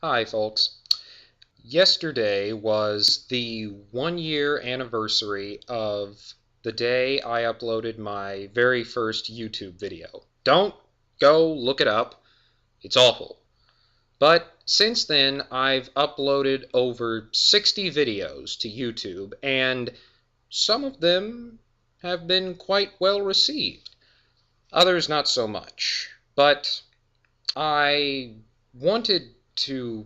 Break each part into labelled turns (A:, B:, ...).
A: Hi, folks. Yesterday was the 1 year anniversary of the day I uploaded my very first YouTube video. Don't go look it up. It's awful. But since then, I've uploaded over 60 videos to YouTube, and some of them have been quite well received. Others not so much. But I wanted to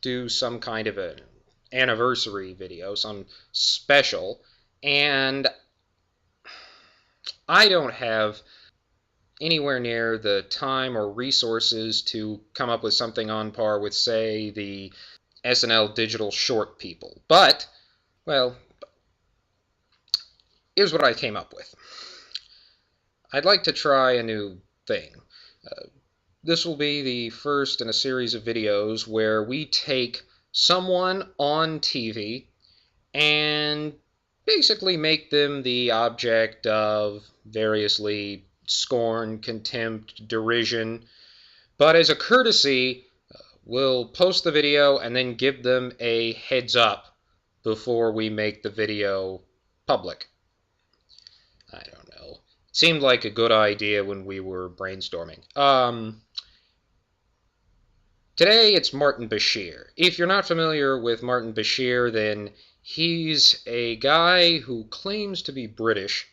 A: do some kind of an anniversary video, some special, and I don't have anywhere near the time or resources to come up with something on par with, say, the SNL digital short people. But, well, here's what I came up with. I'd like to try a new thing. This will be the first in a series of videos where we take someone on TV and basically make them the object of variously scorn, contempt, derision. But as a courtesy, we'll post the video and then give them a heads up before we make the video public. I don't know. It seemed like a good idea when we were brainstorming. Today it's Martin Bashir. If you're not familiar with Martin Bashir, then he's a guy who claims to be British,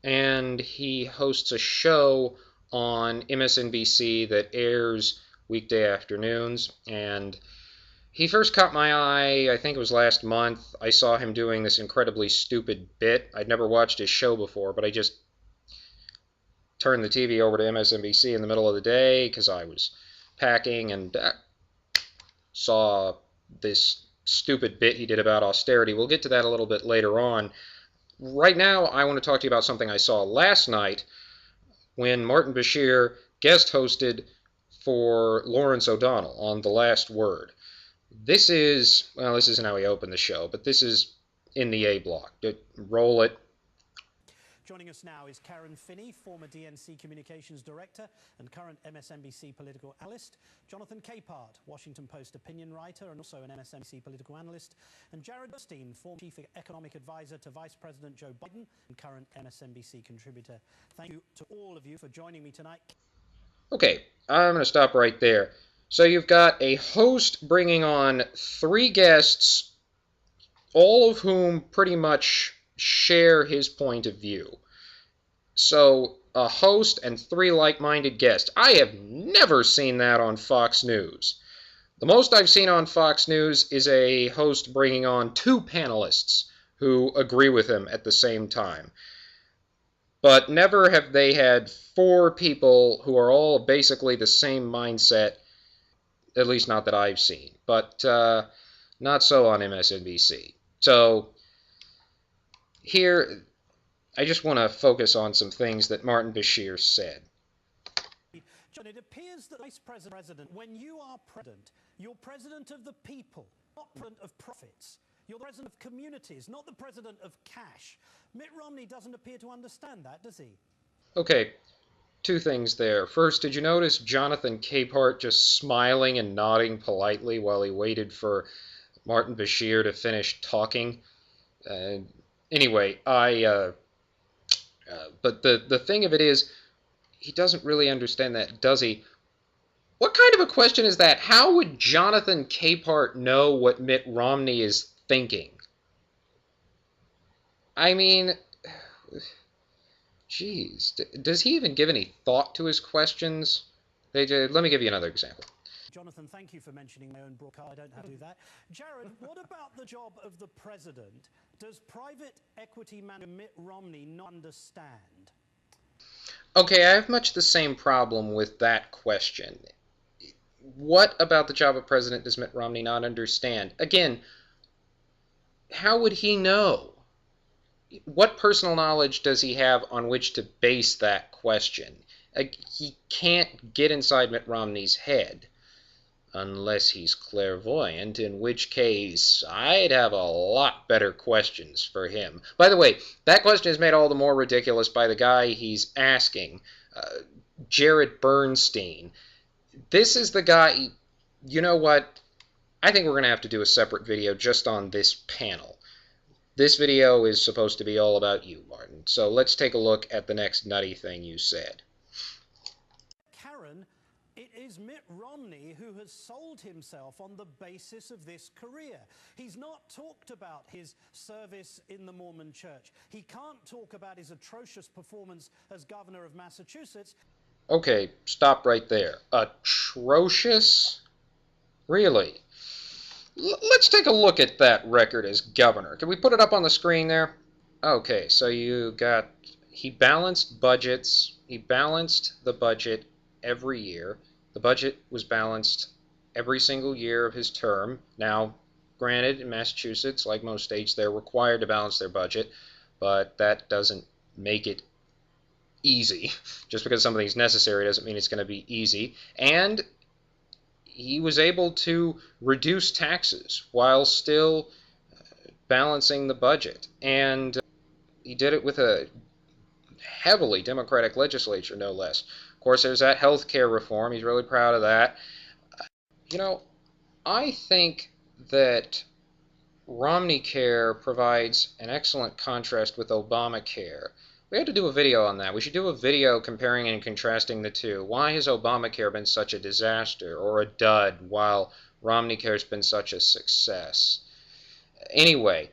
A: and he hosts a show on MSNBC that airs weekday afternoons. And he first caught my eye, I think it was last month. I saw him doing this incredibly stupid bit. I'd never watched his show before, but I just turned the TV over to MSNBC in the middle of the day because I was packing and saw this stupid bit he did about austerity. We'll get to that a little bit later on. Right now, I want to talk to you about something I saw last night when Martin Bashir guest hosted for Lawrence O'Donnell on The Last Word. This isn't how he opened the show, but this is in the A block. Roll it.
B: Joining us now is Karen Finney, former DNC Communications Director and current MSNBC political analyst, Jonathan Capehart, Washington Post opinion writer and also an MSNBC political analyst, and Jared Bernstein, former Chief Economic Advisor to Vice President Joe Biden and current MSNBC contributor. Thank you to all of you for joining me tonight.
A: Okay, I'm going to stop right there. So you've got a host bringing on 3 guests, all of whom pretty much share his point of view. So, a host and 3 like-minded guests. I have never seen that on Fox News. The most I've seen on Fox News is a host bringing on 2 panelists who agree with him at the same time. But never have they had 4 people who are all basically the same mindset, at least not that I've seen. But not so on MSNBC. So, here, I just want to focus on some things that Martin Bashir said.
B: John, it appears that Vice President, when you are president, you're president of the people, not president of profits. You're the president of communities, not the president of cash. Mitt Romney doesn't appear to understand that, does he?
A: Okay, 2 things there. First, did you notice Jonathan Capehart just smiling and nodding politely while he waited for Martin Bashir to finish talking? Anyway, but the thing of it is, he doesn't really understand that, does he? What kind of a question is that? How would Jonathan Capehart know what Mitt Romney is thinking? I mean, geez, does he even give any thought to his questions? Let me give you another example.
B: Jonathan, thank you for mentioning my own broadcast. I don't have to do that. Jared, what about the job of the president? Does private equity manager Mitt Romney not understand?
A: Okay, I have much the same problem with that question. What about the job of president does Mitt Romney not understand? Again, how would he know? What personal knowledge does he have on which to base that question? He can't get inside Mitt Romney's head. Unless he's clairvoyant, in which case I'd have a lot better questions for him. By the way, that question is made all the more ridiculous by the guy he's asking, Jared Bernstein. This is the guy, you know what, I think we're going to have to do a separate video just on this panel. This video is supposed to be all about you, Martin. So let's take a look at the next nutty thing you said.
B: Karen, it is Mitt Romney who has sold himself on the basis of this career. He's not talked about his service in the Mormon Church. He can't talk about his atrocious performance as governor of Massachusetts.
A: Okay, stop right there. Atrocious? Really? Let's take a look at that record as governor. Can we put it up on the screen there? Okay, so he balanced budgets. He balanced the budget every year. The budget was balanced every single year of his term. Now, granted, in Massachusetts, like most states, they're required to balance their budget, but that doesn't make it easy. Just because something's necessary doesn't mean it's going to be easy. And he was able to reduce taxes while still balancing the budget. And he did it with a heavily Democratic legislature, no less. Of course, there's that health care reform. He's really proud of that. You know, I think that Romney Care provides an excellent contrast with Obamacare. We have to do a video on that. We should do a video comparing and contrasting the two. Why has Obamacare been such a disaster or a dud while Romney Care's been such a success? Anyway,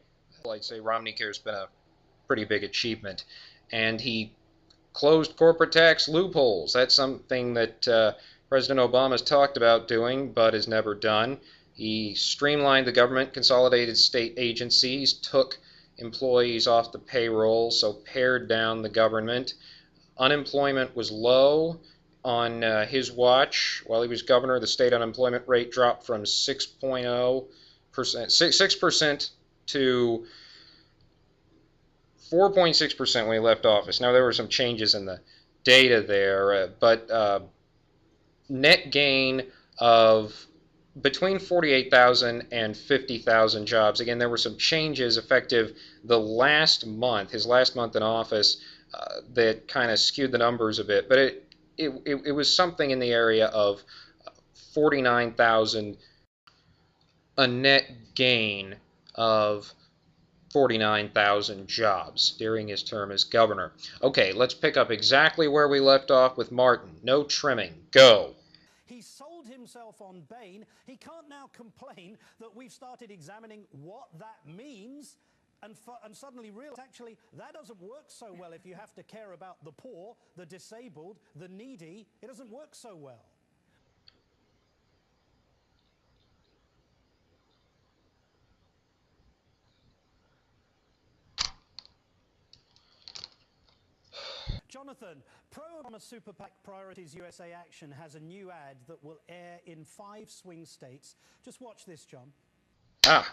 A: I'd say Romney Care's been a pretty big achievement. And he closed corporate tax loopholes. That's something that President Obama's talked about doing but has never done. He streamlined the government, consolidated state agencies, took employees off the payroll, so pared down the government. Unemployment was low on his watch. While he was governor, the state unemployment rate dropped from 6% to 4.6% when he left office. Now, there were some changes in the data there, but net gain of between 48,000 and 50,000 jobs. Again, there were some changes effective the last month, his last month in office, that kind of skewed the numbers a bit. But it was something in the area of 49,000, a net gain of 49,000 jobs during his term as governor. Okay, let's pick up exactly where we left off with Martin. No trimming. Go.
B: He sold himself on Bain. He can't now complain that we've started examining what that means and suddenly realize actually that doesn't work so well if you have to care about the poor, the disabled, the needy. It doesn't work so well. Jonathan, pro-Obama Super PAC Priorities USA Action has a new ad that will air in 5 swing states. Just watch this, John.
A: Ah,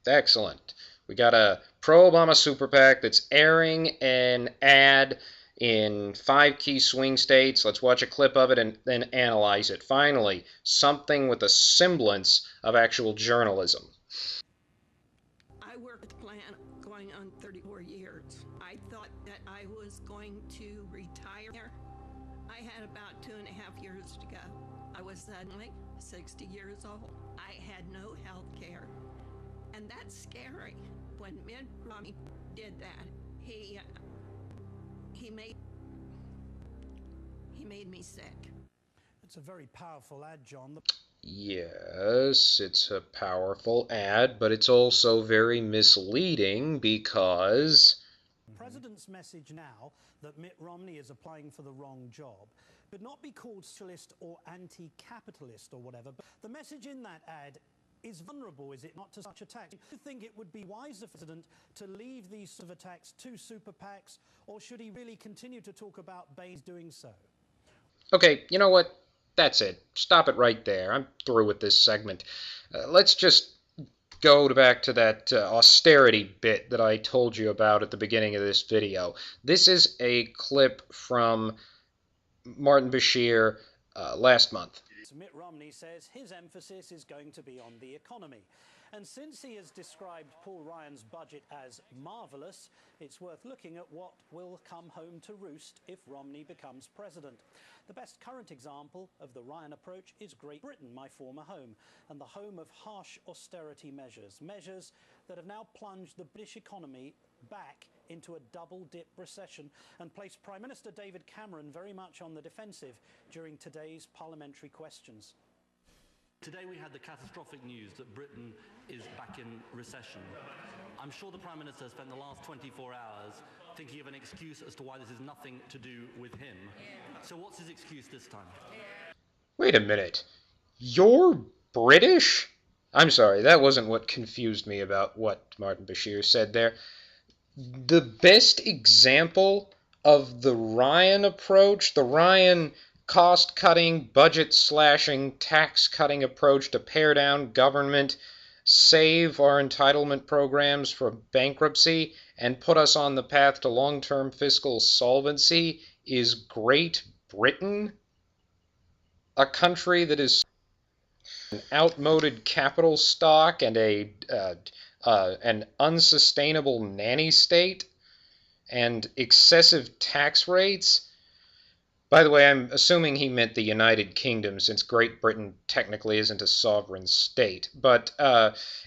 A: excellent. We got a pro-Obama Super PAC that's airing an ad in 5 key swing states. Let's watch a clip of it and then analyze it. Finally, something with a semblance of actual journalism.
C: I worked with the plan going on 34 years. I thought that I was going to retire. I had about 2.5 years to go. I was suddenly 60 years old. I had no health care. And that's scary. When Mitt Romney did that, he made me sick.
B: It's a very powerful ad, John.
A: Yes, it's a powerful ad, but it's also very misleading because
B: The president's message now that Mitt Romney is applying for the wrong job could not be called socialist or anti-capitalist or whatever, but the message in that ad is vulnerable, is it not, to such attacks? Do you think it would be wise for the president to leave these sort of attacks to super PACs, or should he really continue to talk about Bain's doing so?
A: Okay, you know what? That's it. Stop it right there. I'm through with this segment. Let's just go back to that austerity bit that I told you about at the beginning of this video. This is a clip from Martin Bashir last month.
B: Mitt Romney says his emphasis is going to be on the economy. And since he has described Paul Ryan's budget as marvellous, it's worth looking at what will come home to roost if Romney becomes president. The best current example of the Ryan approach is Great Britain, my former home, and the home of harsh austerity measures, measures that have now plunged the British economy back into a double-dip recession and placed Prime Minister David Cameron very much on the defensive during today's parliamentary questions.
D: Today we had the catastrophic news that Britain is back in recession. I'm sure the Prime Minister spent the last 24 hours thinking of an excuse as to why this is nothing to do with him. So what's his excuse this time?
A: Wait a minute. You're British? I'm sorry, that wasn't what confused me about what Martin Bashir said there. The best example of the Ryan approach, the Ryan cost-cutting, budget-slashing, tax-cutting approach to pare down government, save our entitlement programs from bankruptcy, and put us on the path to long-term fiscal solvency is Great Britain, a country that is an outmoded capital stock and an unsustainable nanny state and excessive tax rates. By the way, I'm assuming he meant the United Kingdom, since Great Britain technically isn't a sovereign state. But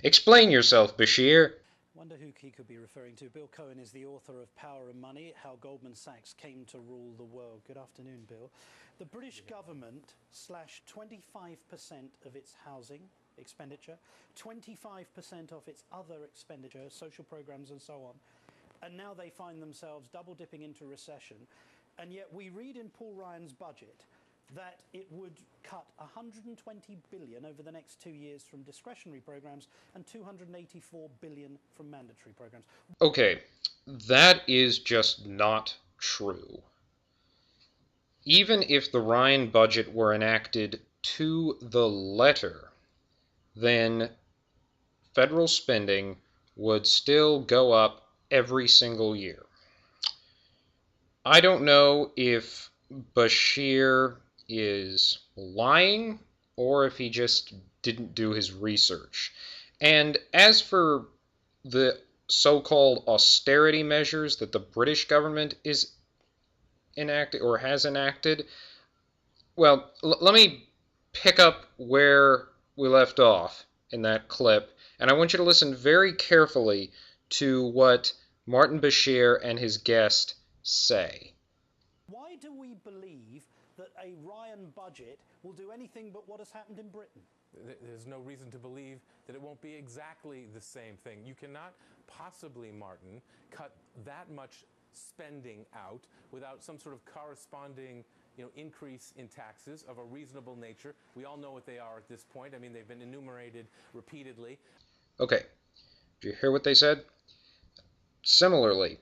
A: explain yourself, Bashir.
B: Wonder who he could be referring to. Bill Cohen is the author of Power and Money, How Goldman Sachs Came to Rule the World. Good afternoon, Bill. The British government slashed 25% of its housing expenditure, 25% of its other expenditure, social programs and so on, and now they find themselves double-dipping into recession. And yet we read in Paul Ryan's budget that it would cut $120 billion over the next 2 years from discretionary programs and $284 billion from mandatory programs.
A: Okay, that is just not true. Even if the Ryan budget were enacted to the letter, then federal spending would still go up every single year. I don't know if Bashir is lying or if he just didn't do his research. And as for the so-called austerity measures that the British government is enacted or has enacted, well, let me pick up where we left off in that clip, and I want you to listen very carefully to what Martin Bashir and his guest say.
B: Why do we believe that a Ryan budget will do anything but what has happened in Britain?
E: There's no reason to believe that it won't be exactly the same thing. You cannot possibly, Martin, cut that much spending out without some sort of corresponding increase in taxes of a reasonable nature. We all know what they are at this point. I mean, they've been enumerated repeatedly.
A: Okay, did you hear what they said? Similarly,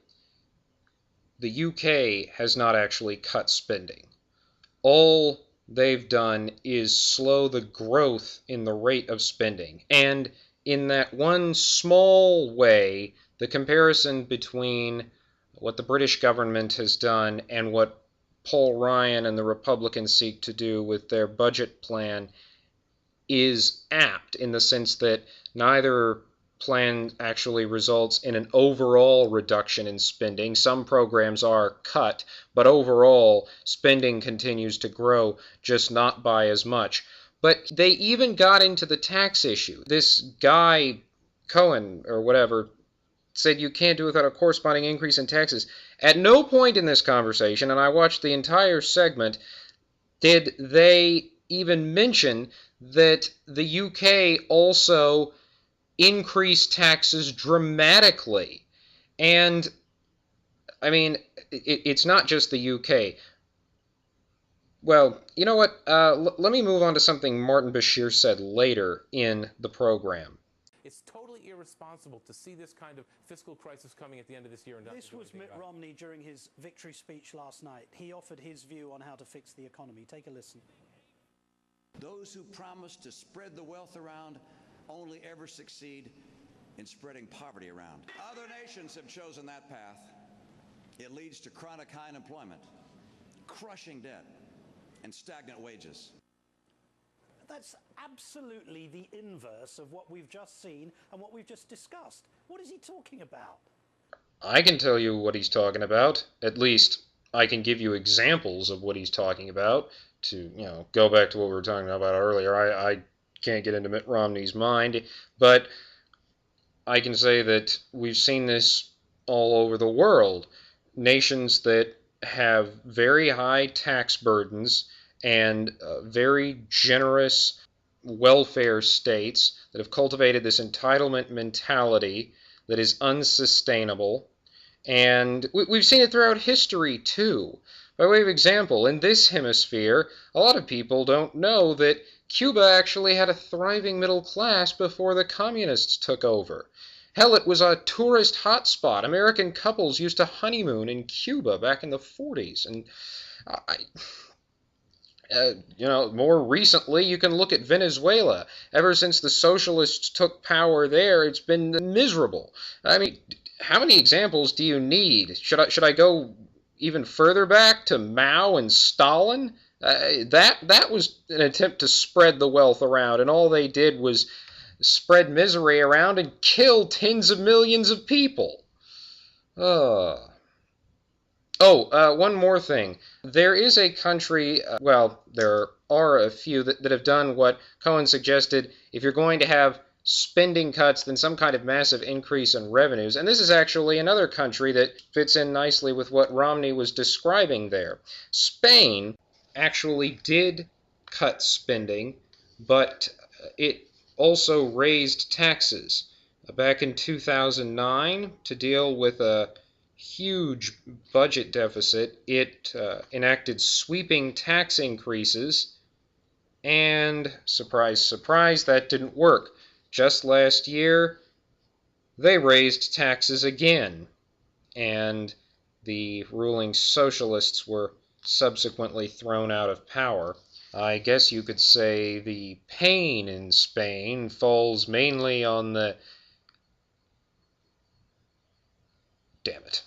A: the UK has not actually cut spending. All they've done is slow the growth in the rate of spending. And in that one small way, the comparison between what the British government has done and what Paul Ryan and the Republicans seek to do with their budget plan is apt in the sense that neither plan actually results in an overall reduction in spending. Some programs are cut, but overall spending continues to grow, just not by as much. But they even got into the tax issue. This guy, Cohen, or whatever, said you can't do it without a corresponding increase in taxes. At no point in this conversation, and I watched the entire segment, did they even mention that the UK also increased taxes dramatically. And, I mean, it's not just the UK. Well, you know what? Let me move on to something Martin Bashir said later in the program.
E: It's totally irresponsible to see this kind of fiscal crisis coming at the end of this year. And
B: this was Mitt Romney during his victory speech last night. He offered his view on how to fix the economy. Take a listen.
F: Those who promise to spread the wealth around only ever succeed in spreading poverty around. Other nations have chosen that path. It leads to chronic high unemployment, crushing debt, and stagnant wages.
B: That's absolutely the inverse of what we've just seen and what we've just discussed. What is he talking about?
A: I can tell you what he's talking about. At least I can give you examples of what he's talking about. To, go back to what we were talking about earlier, I can't get into Mitt Romney's mind, but I can say that we've seen this all over the world. Nations that have very high tax burdens and very generous welfare states that have cultivated this entitlement mentality that is unsustainable. And we've seen it throughout history, too. By way of example, in this hemisphere, a lot of people don't know that Cuba actually had a thriving middle class before the communists took over. Hell, it was a tourist hotspot. American couples used to honeymoon in Cuba back in the 40s. And more recently, you can look at Venezuela. Ever since the socialists took power there, it's been miserable. I mean, how many examples do you need? Should I go even further back to Mao and Stalin? That was an attempt to spread the wealth around, and all they did was spread misery around and kill tens of millions of people. One more thing. There is a country, there are a few that have done what Cohen suggested. If you're going to have spending cuts, then some kind of massive increase in revenues. And this is actually another country that fits in nicely with what Romney was describing there. Spain actually did cut spending, but it also raised taxes. Back in 2009, to deal with a huge budget deficit, it enacted sweeping tax increases, and surprise, surprise, that didn't work. Just last year, they raised taxes again, and the ruling socialists were subsequently thrown out of power. I guess you could say the pain in Spain falls mainly on the... Damn it.